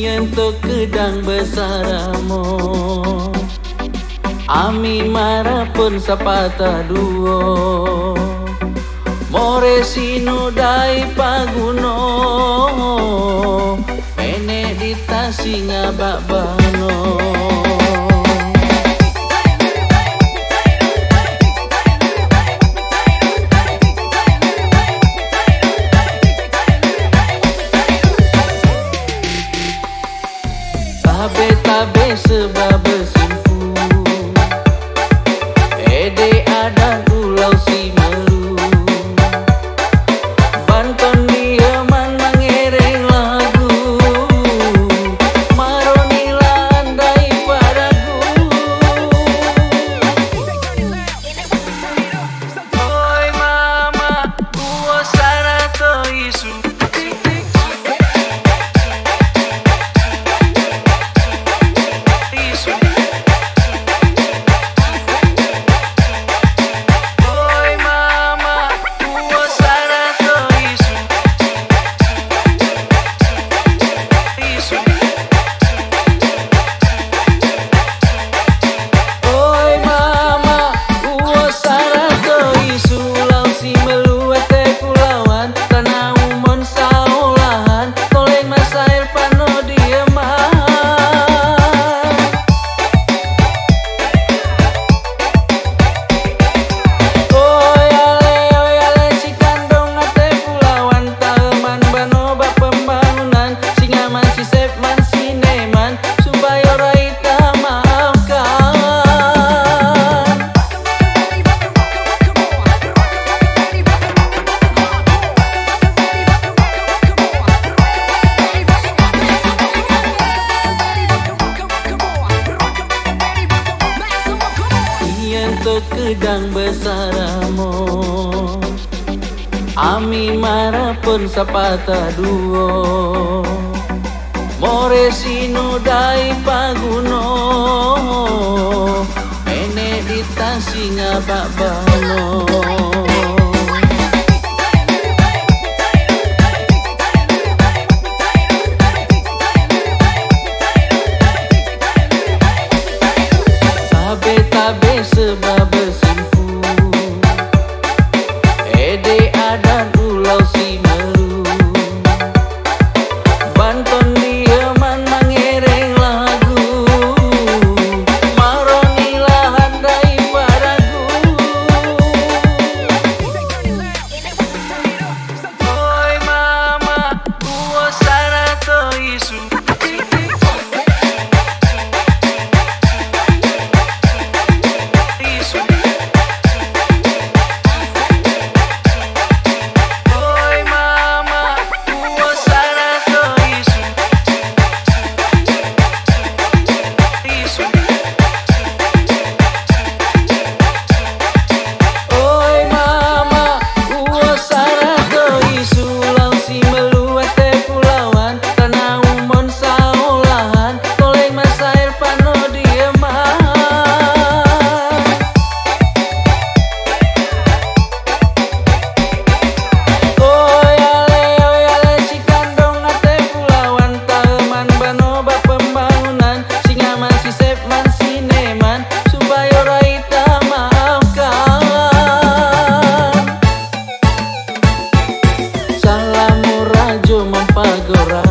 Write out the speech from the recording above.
Untuk kedang besaramo Ami marapun sapata duo More sinudai paguno Mene ditasi ngabak bano Tabe sebab bersimpu Ede ada pulau si melu Banton dia man mengereng lagu Maronilah andai padaku Oi mama Uo sana to isu Untuk kedang besaramo Ami marapun sapata duo More sinudai paguno Mene ditasi ngabak bano Tabe sebab bersimpu Ede ada pulau si melu Banton dia man mengereng lagu Maronilah andai padaku Oi mama Uo sana to isu Rajo mempagora